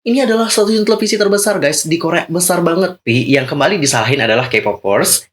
Ini adalah stasiun televisi terbesar guys di Korea, besar banget. Yang kembali disalahin adalah K-popers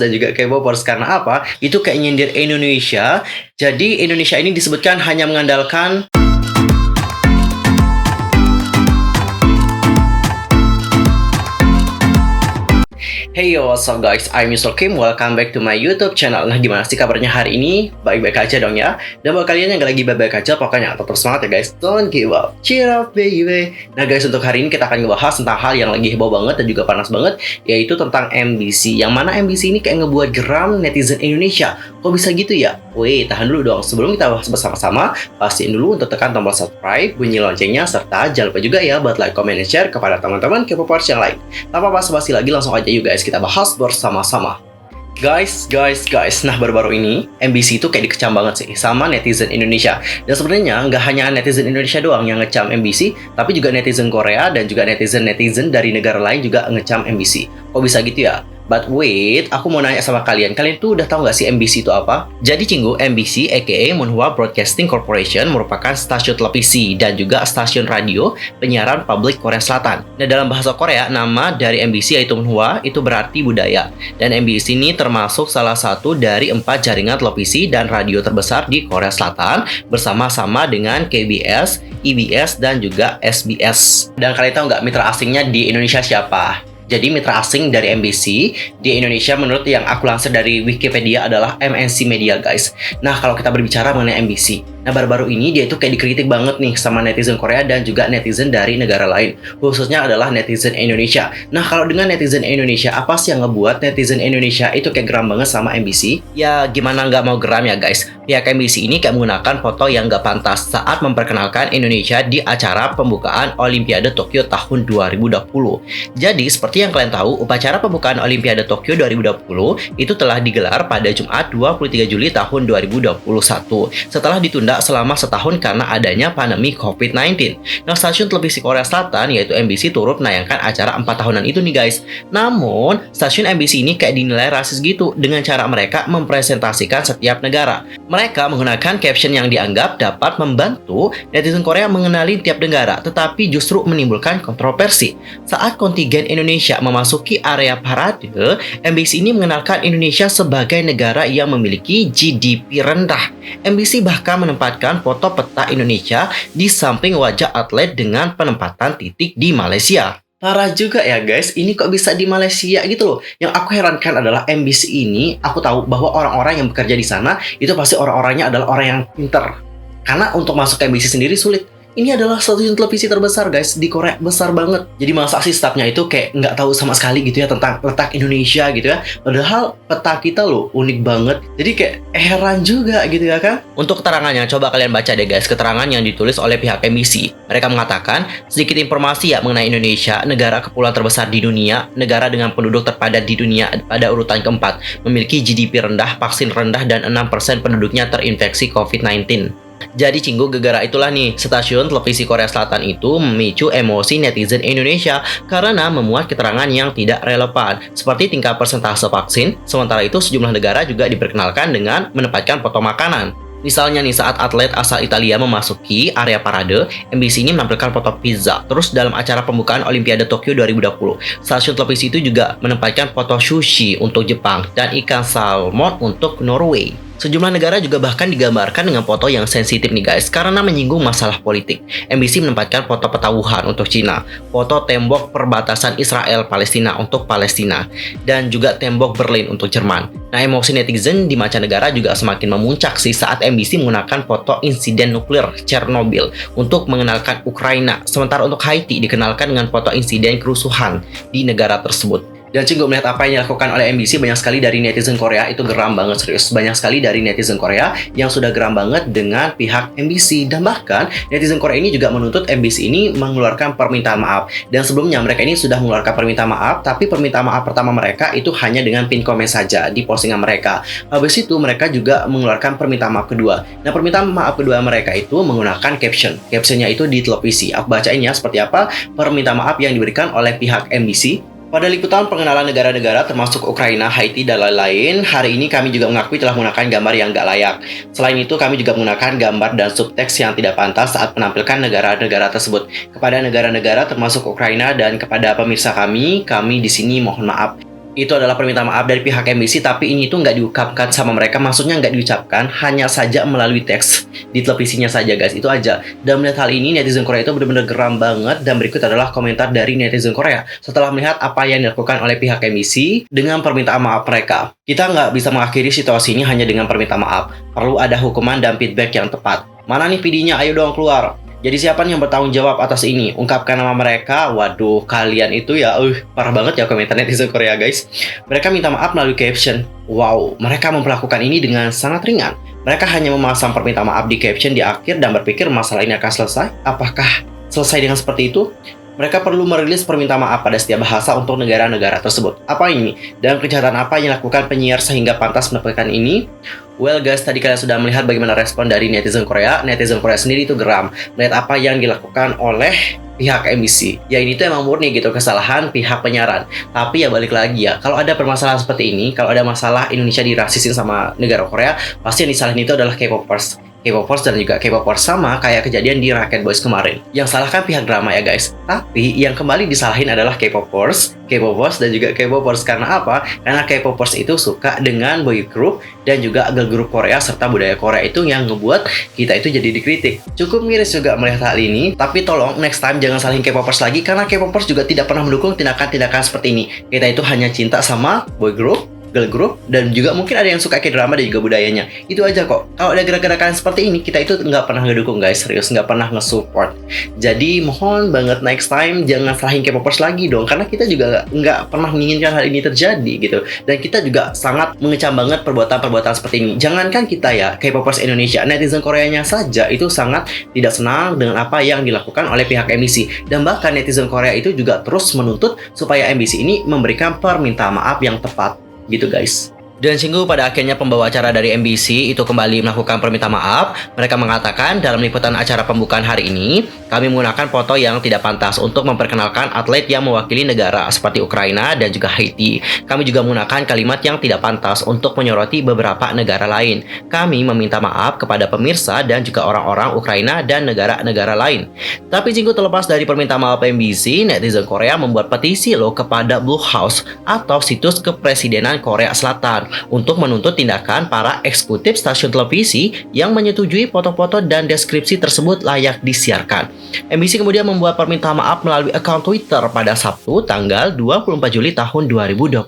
dan juga K-popers. Karena apa? Itu kayak nyindir Indonesia. Jadi Indonesia ini disebutkan hanya mengandalkan Hey yo, what's up guys? I'm Mr. Kim. Welcome back to my YouTube channel. Nah, gimana sih kabarnya hari ini? Baik-baik aja dong ya. Dan buat kalian yang gak lagi baik-baik aja, pokoknya tetap semangat ya guys. Don't give up. Cheer up baby. Nah guys, untuk hari ini kita akan ngebahas tentang hal yang lagi heboh banget dan juga panas banget, yaitu tentang MBC. Yang mana MBC ini kayak ngebuat geram netizen Indonesia. Kok bisa gitu ya? Wait, tahan dulu dong. Sebelum kita bahas bersama-sama, pastiin dulu untuk tekan tombol subscribe, bunyi loncengnya, serta jangan lupa juga ya buat like, comment, dan share kepada teman-teman K-popers yang lain. Tanpa basa-basi lagi, langsung aja yuk guys, kita bahas bersama-sama. Guys. Nah, baru-baru ini MBC itu kayak dikecam banget sih sama netizen Indonesia. Dan sebenarnya nggak hanya netizen Indonesia doang yang ngecam MBC, tapi juga netizen Korea dan juga netizen dari negara lain juga ngecam MBC. Kok bisa gitu ya? But wait, aku mau nanya sama kalian tuh udah tahu nggak sih MBC itu apa? Jadi Cinggu, MBC aka Munhwa Broadcasting Corporation merupakan stasiun televisi dan juga stasiun radio penyiaran publik Korea Selatan. Nah, dalam bahasa Korea, nama dari MBC yaitu Munhwa itu berarti budaya. Dan MBC ini termasuk salah satu dari 4 jaringan televisi dan radio terbesar di Korea Selatan bersama-sama dengan KBS, EBS, dan juga SBS. Dan kalian tahu nggak mitra asingnya di Indonesia siapa? Jadi mitra asing dari MBC di Indonesia menurut yang aku lansir dari Wikipedia adalah MNC Media guys. Nah, kalau kita berbicara mengenai MBC, nah baru-baru ini dia itu kayak dikritik banget nih sama netizen Korea dan juga netizen dari negara lain. Khususnya adalah netizen Indonesia. Nah, kalau dengan netizen Indonesia, apa sih yang ngebuat netizen Indonesia itu kayak geram banget sama MBC? Ya gimana nggak mau geram ya guys. Pihak MBC ini kayak menggunakan foto yang nggak pantas saat memperkenalkan Indonesia di acara pembukaan Olimpiade Tokyo tahun 2020. Jadi seperti yang kalian tahu, upacara pembukaan Olimpiade Tokyo 2020 itu telah digelar pada Jumat 23 Juli tahun 2021 setelah ditunda selama setahun karena adanya pandemi COVID-19. Nah, stasiun televisi Korea Selatan yaitu MBC turut menayangkan acara 4 tahunan itu nih guys. Namun, stasiun MBC ini kayak dinilai rasis gitu dengan cara mereka mempresentasikan setiap negara. Mereka menggunakan caption yang dianggap dapat membantu netizen Korea mengenali tiap negara, tetapi justru menimbulkan kontroversi. Saat kontingen Indonesia memasuki area parade, MBC ini mengenalkan Indonesia sebagai negara yang memiliki GDP rendah. MBC bahkan menempatkan foto peta Indonesia di samping wajah atlet dengan penempatan titik di Malaysia. Parah juga ya guys, ini kok bisa di Malaysia gitu loh. Yang aku herankan adalah MBC ini, aku tahu bahwa orang-orang yang bekerja di sana itu pasti orang-orangnya adalah orang yang pinter. Karena untuk masuk ke MBC sendiri sulit. Ini adalah stasiun televisi terbesar guys di Korea, besar banget. Jadi masa sih stafnya itu kayak nggak tahu sama sekali gitu ya tentang letak Indonesia gitu ya. Padahal peta kita loh unik banget. Jadi kayak heran juga gitu ya kan. Untuk keterangannya coba kalian baca deh guys keterangan yang ditulis oleh pihak MBC. Mereka mengatakan sedikit informasi ya mengenai Indonesia, negara kepulauan terbesar di dunia, negara dengan penduduk terpadat di dunia pada urutan keempat, memiliki GDP rendah, vaksin rendah, dan 6% penduduknya terinfeksi COVID-19. Jadi Cinggu, gegara itulah nih stasiun televisi Korea Selatan itu memicu emosi netizen Indonesia karena memuat keterangan yang tidak relevan seperti tingkat persentase vaksin. Sementara itu sejumlah negara juga diperkenalkan dengan menempatkan foto makanan. Misalnya nih saat atlet asal Italia memasuki area parade, MBC ini menampilkan foto pizza. Terus dalam acara pembukaan Olimpiade Tokyo 2020, stasiun televisi itu juga menempatkan foto sushi untuk Jepang dan ikan salmon untuk Norway. Sejumlah negara juga bahkan digambarkan dengan foto yang sensitif nih guys karena menyinggung masalah politik. MBC menempatkan foto peta Wuhan untuk Cina, foto tembok perbatasan Israel-Palestina untuk Palestina, dan juga tembok Berlin untuk Jerman. Nah, emosi netizen di mancanegara juga semakin memuncak sih saat MBC menggunakan foto insiden nuklir Chernobyl untuk mengenalkan Ukraina, sementara untuk Haiti dikenalkan dengan foto insiden kerusuhan di negara tersebut. Dan Cinggu melihat apa yang dilakukan oleh MBC, banyak sekali dari netizen Korea itu geram banget serius. Banyak sekali dari netizen Korea yang sudah geram banget dengan pihak MBC. Dan bahkan netizen Korea ini juga menuntut MBC ini mengeluarkan permintaan maaf. Dan sebelumnya mereka ini sudah mengeluarkan permintaan maaf, tapi permintaan maaf pertama mereka itu hanya dengan pin komen saja di postingan mereka. Habis itu mereka juga mengeluarkan permintaan maaf kedua. Nah, permintaan maaf kedua mereka itu menggunakan caption. Captionnya itu di televisi. Aku bacain ya seperti apa permintaan maaf yang diberikan oleh pihak MBC. Pada liputan pengenalan negara-negara termasuk Ukraina, Haiti, dan lain-lain, hari ini kami juga mengakui telah menggunakan gambar yang nggak layak. Selain itu, kami juga menggunakan gambar dan subteks yang tidak pantas saat menampilkan negara-negara tersebut. Kepada negara-negara termasuk Ukraina dan kepada pemirsa kami di sini mohon maaf. Itu adalah permintaan maaf dari pihak MBC, tapi ini tuh nggak diungkapkan sama mereka, maksudnya nggak diucapkan, hanya saja melalui teks di televisinya saja guys, itu aja. Dan melihat hal ini, netizen Korea itu benar-benar geram banget, dan berikut adalah komentar dari netizen Korea setelah melihat apa yang dilakukan oleh pihak MBC dengan permintaan maaf mereka. Kita nggak bisa mengakhiri situasi ini hanya dengan permintaan maaf, perlu ada hukuman dan feedback yang tepat. Mana nih videonya, ayo dong keluar. Jadi siapa yang bertanggung jawab atas ini? Ungkapkan nama mereka. Waduh, kalian itu ya, parah banget ya komentar netizen Korea guys. Mereka minta maaf melalui caption. Wow, mereka memperlakukan ini dengan sangat ringan. Mereka hanya memasang permintaan maaf di caption di akhir dan berpikir masalah ini akan selesai. Apakah selesai dengan seperti itu? Mereka perlu merilis permintaan maaf pada setiap bahasa untuk negara-negara tersebut. Apa ini? Dan kejahatan apa yang dilakukan penyiar sehingga pantas mendapatkan ini? Well guys, tadi kalian sudah melihat bagaimana respon dari netizen Korea. Netizen Korea sendiri itu geram melihat apa yang dilakukan oleh pihak MBC. Ya ini tuh emang murni gitu kesalahan pihak penyiaran. Tapi ya balik lagi ya, kalau ada permasalahan seperti ini, kalau ada masalah Indonesia dirasisin sama negara Korea, pasti yang disalahin itu adalah K-popers. K-popers dan juga K-popers sama kayak kejadian di Rocket Boys kemarin. Yang salah kan pihak drama ya guys. Tapi yang kembali disalahin adalah K-popers dan juga K-popers. Karena apa? Karena K-popers itu suka dengan boy group dan juga girl group Korea serta budaya Korea itu yang ngebuat kita itu jadi dikritik. Cukup miris juga melihat hal ini. Tapi tolong next time jangan salahin K-popers lagi, karena K-popers juga tidak pernah mendukung tindakan-tindakan seperti ini. Kita itu hanya cinta sama boy group, girl group, dan juga mungkin ada yang suka K-drama dan juga budayanya. Itu aja kok. Kalau ada gerakan seperti ini, kita itu nggak pernah ngedukung guys, serius nggak pernah nge-support. Jadi mohon banget next time jangan salahin K-popers lagi dong, karena kita juga nggak pernah menginginkan hal ini terjadi gitu. Dan kita juga sangat mengecam banget perbuatan-perbuatan seperti ini. Jangankan kita ya, K-popers Indonesia, netizen Koreanya saja itu sangat tidak senang dengan apa yang dilakukan oleh pihak MBC. Dan bahkan netizen Korea itu juga terus menuntut supaya MBC ini memberikan permintaan maaf yang tepat gitu guys. Dan singgung pada akhirnya pembawa acara dari MBC itu kembali melakukan permintaan maaf. Mereka mengatakan dalam liputan acara pembukaan hari ini, kami menggunakan foto yang tidak pantas untuk memperkenalkan atlet yang mewakili negara seperti Ukraina dan juga Haiti. Kami juga menggunakan kalimat yang tidak pantas untuk menyoroti beberapa negara lain. Kami meminta maaf kepada pemirsa dan juga orang-orang Ukraina dan negara-negara lain. Tapi singgung terlepas dari permintaan maaf MBC, netizen Korea membuat petisi loh kepada Blue House atau situs kepresidenan Korea Selatan untuk menuntut tindakan para eksekutif stasiun televisi yang menyetujui foto-foto dan deskripsi tersebut layak disiarkan. MBC kemudian membuat permintaan maaf melalui akun Twitter pada Sabtu tanggal 24 Juli tahun 2021.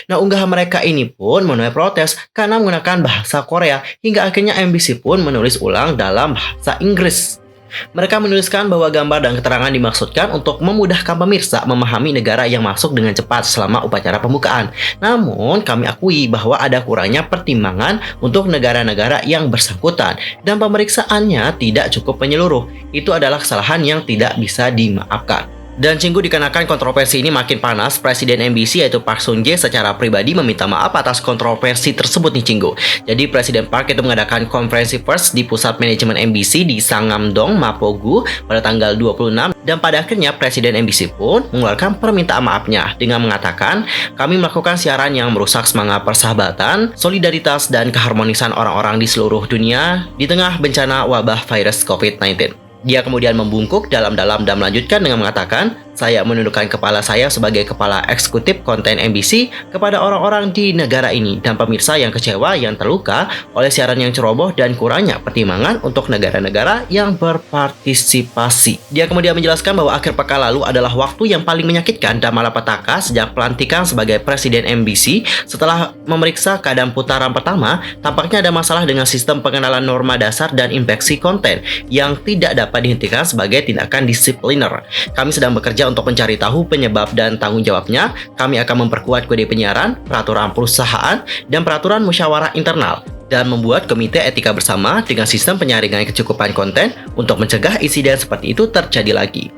Nah, unggahan mereka ini pun menuai protes karena menggunakan bahasa Korea, hingga akhirnya MBC pun menulis ulang dalam bahasa Inggris. Mereka menuliskan bahwa gambar dan keterangan dimaksudkan untuk memudahkan pemirsa memahami negara yang masuk dengan cepat selama upacara pembukaan. Namun, kami akui bahwa ada kurangnya pertimbangan untuk negara-negara yang bersangkutan dan pemeriksaannya tidak cukup menyeluruh. Itu adalah kesalahan yang tidak bisa dimaafkan. Dan Cinggu dikarenakan kontroversi ini makin panas, Presiden MBC yaitu Park Sun-jae secara pribadi meminta maaf atas kontroversi tersebut nih Cinggu. Jadi Presiden Park itu mengadakan konferensi pers di pusat manajemen MBC di Sangam-dong, Mapogu pada tanggal 26, dan pada akhirnya Presiden MBC pun mengeluarkan permintaan maafnya dengan mengatakan, kami melakukan siaran yang merusak semangat persahabatan, solidaritas, dan keharmonisan orang-orang di seluruh dunia di tengah bencana wabah virus COVID-19. Dia kemudian membungkuk dalam-dalam dan melanjutkan dengan mengatakan, saya menundukkan kepala saya sebagai kepala eksekutif konten MBC kepada orang-orang di negara ini dan pemirsa yang kecewa yang terluka oleh siaran yang ceroboh dan kurangnya pertimbangan untuk negara-negara yang berpartisipasi. Dia kemudian menjelaskan bahwa akhir pekan lalu adalah waktu yang paling menyakitkan dan malapetaka sejak pelantikan sebagai Presiden MBC. Setelah memeriksa keadaan putaran pertama, tampaknya ada masalah dengan sistem pengenalan norma dasar dan inspeksi konten yang tidak dapat dihentikan sebagai tindakan disipliner. Kami sedang bekerja untuk mencari tahu penyebab dan tanggung jawabnya. Kami akan memperkuat kode penyiaran, peraturan perusahaan, dan peraturan musyawarah internal, dan membuat komite etika bersama dengan sistem penyaringan kecukupan konten untuk mencegah insiden seperti itu terjadi lagi.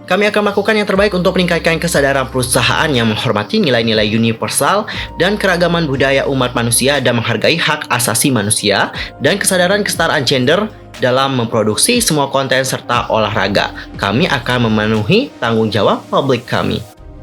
Kami akan melakukan yang terbaik untuk meningkatkan kesadaran perusahaan yang menghormati nilai-nilai universal dan keragaman budaya umat manusia dan menghargai hak asasi manusia dan kesadaran kesetaraan gender dalam memproduksi semua konten serta olahraga. Kami akan memenuhi tanggung jawab publik kami.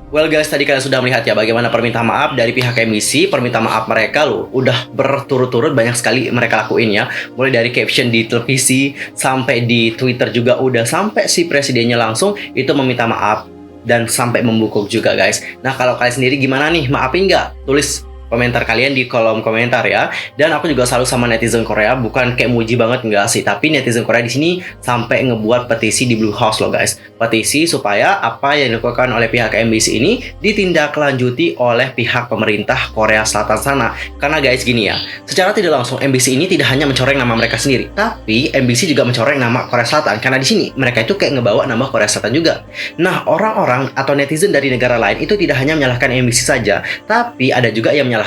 Well guys, tadi kalian sudah melihat ya bagaimana permintaan maaf dari pihak MBC. Permintaan maaf mereka loh udah berturut-turut banyak sekali mereka lakuin ya. Mulai dari caption di televisi sampai di Twitter juga udah, sampai si presidennya langsung itu meminta maaf dan sampai membungkuk juga guys. Nah kalau kalian sendiri gimana nih, maafin nggak? Tulis komentar kalian di kolom komentar ya. Dan aku juga salut sama netizen Korea, bukan kayak muji banget enggak sih, tapi netizen Korea di sini sampai ngebuat petisi di Blue House loh guys. Petisi supaya apa yang dilakukan oleh pihak MBC ini ditindaklanjuti oleh pihak pemerintah Korea Selatan sana. Karena guys gini ya, secara tidak langsung MBC ini tidak hanya mencoreng nama mereka sendiri, tapi MBC juga mencoreng nama Korea Selatan karena di sini mereka itu kayak ngebawa nama Korea Selatan juga. Nah, orang-orang atau netizen dari negara lain itu tidak hanya menyalahkan MBC saja, tapi ada juga yang menyalahkan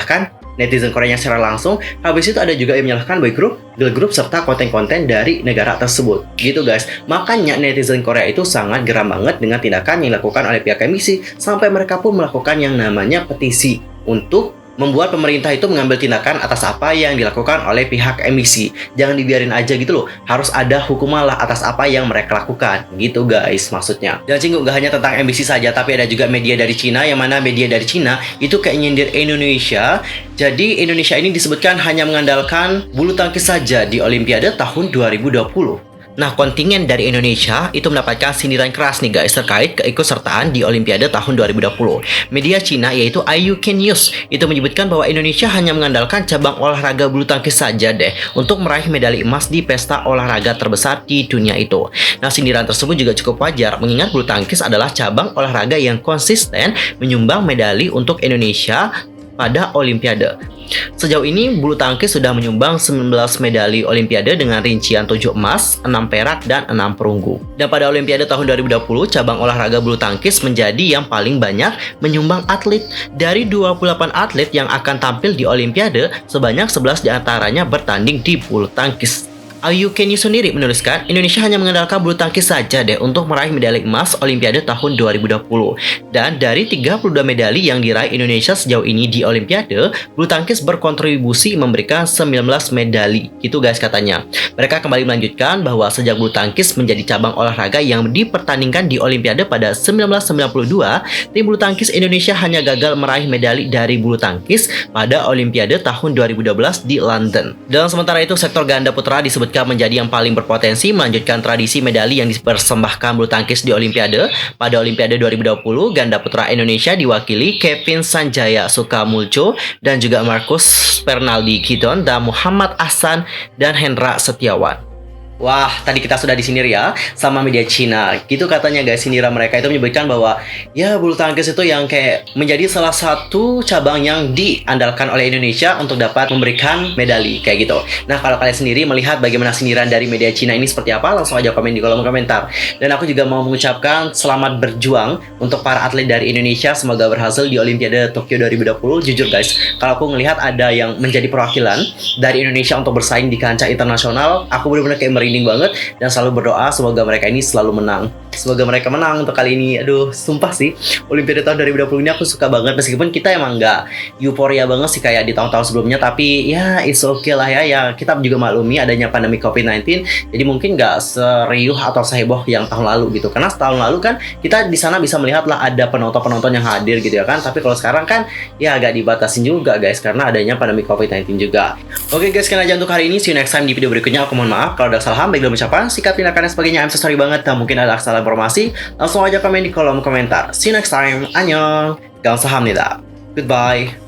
netizen Korea secara langsung. Habis itu ada juga yang menyalahkan boy group, girl group, serta konten-konten dari negara tersebut. Gitu guys. Makanya netizen Korea itu sangat geram banget dengan tindakan yang dilakukan oleh pihak MBC. Sampai mereka pun melakukan yang namanya petisi untuk membuat pemerintah itu mengambil tindakan atas apa yang dilakukan oleh pihak MBC. Jangan dibiarin aja gitu loh. Harus ada hukuman lah atas apa yang mereka lakukan. Gitu guys maksudnya. Dan Cinggu gak hanya tentang MBC saja, tapi ada juga media dari Cina, yang mana media dari Cina itu kayak nyindir Indonesia. Jadi Indonesia ini disebutkan hanya mengandalkan bulu tangkis saja di Olimpiade tahun 2020. Nah, kontingen dari Indonesia itu mendapatkan sindiran keras nih guys terkait keikutsertaan di Olimpiade tahun 2020. Media Cina yaitu IUK News itu menyebutkan bahwa Indonesia hanya mengandalkan cabang olahraga bulu tangkis saja deh untuk meraih medali emas di pesta olahraga terbesar di dunia itu. Nah, sindiran tersebut juga cukup wajar mengingat bulu tangkis adalah cabang olahraga yang konsisten menyumbang medali untuk Indonesia pada Olimpiade. Sejauh ini, bulu tangkis sudah menyumbang 19 medali Olimpiade dengan rincian 7 emas, 6 perak, dan 6 perunggu. Dan pada Olimpiade tahun 2020, cabang olahraga bulu tangkis menjadi yang paling banyak menyumbang atlet. Dari 28 atlet yang akan tampil di Olimpiade, sebanyak 11 diantaranya bertanding di bulu tangkis. IUK News sendiri menuliskan, Indonesia hanya mengandalkan bulu tangkis saja deh untuk meraih medali emas Olimpiade tahun 2020. Dan dari 32 medali yang diraih Indonesia sejauh ini di Olimpiade, bulu tangkis berkontribusi memberikan 19 medali. Gitu guys katanya. Mereka kembali melanjutkan bahwa sejak bulu tangkis menjadi cabang olahraga yang dipertandingkan di Olimpiade pada 1992, tim bulu tangkis Indonesia hanya gagal meraih medali dari bulu tangkis pada Olimpiade tahun 2012 di London. Dan sementara itu, sektor ganda putra disebut menjadi yang paling berpotensi melanjutkan tradisi medali yang dipersembahkan bulu tangkis di Olimpiade. Pada Olimpiade 2020, ganda putra Indonesia diwakili Kevin Sanjaya Sukamuljo dan juga Marcus Fernaldi Gideon dan Muhammad Ahsan dan Hendra Setiawan. Wah, tadi kita sudah disindir ya sama media Cina. Gitu katanya guys, sindiran mereka itu menyebutkan bahwa ya bulu tangkis itu yang kayak menjadi salah satu cabang yang diandalkan oleh Indonesia untuk dapat memberikan medali kayak gitu. Nah, kalau kalian sendiri melihat bagaimana sindiran dari media Cina ini seperti apa, langsung aja komen di kolom komentar. Dan aku juga mau mengucapkan selamat berjuang untuk para atlet dari Indonesia. Semoga berhasil di Olimpiade Tokyo 2020. Jujur guys, kalau aku ngelihat ada yang menjadi perwakilan dari Indonesia untuk bersaing di kancah internasional, aku benar-benar kayak merinding banget dan selalu berdoa semoga mereka ini selalu menang. Semoga mereka menang untuk kali ini. Aduh, sumpah sih, Olimpiade tahun 2020 ini aku suka banget. Meskipun kita emang nggak euforia banget sih kayak di tahun-tahun sebelumnya, tapi ya it's okay lah ya. Ya kita juga maklumi adanya pandemi COVID-19, jadi mungkin nggak seriuh atau seheboh yang tahun lalu gitu. Karena tahun lalu kan kita di sana bisa melihat lah ada penonton-penonton yang hadir gitu ya kan. Tapi kalau sekarang kan ya agak dibatasin juga guys karena adanya pandemi COVID-19 juga. Oke guys, sekian aja untuk hari ini. See you next time di video berikutnya. Aku mohon maaf kalau ada salah, baik dalam ucapan, sikap, tindakan, dan sebagainya. I'm so sorry banget dan mungkin ada kesalahan informasi. Langsung aja komen di kolom komentar. See you next time. Annyeong. Gamsahamnida. Goodbye.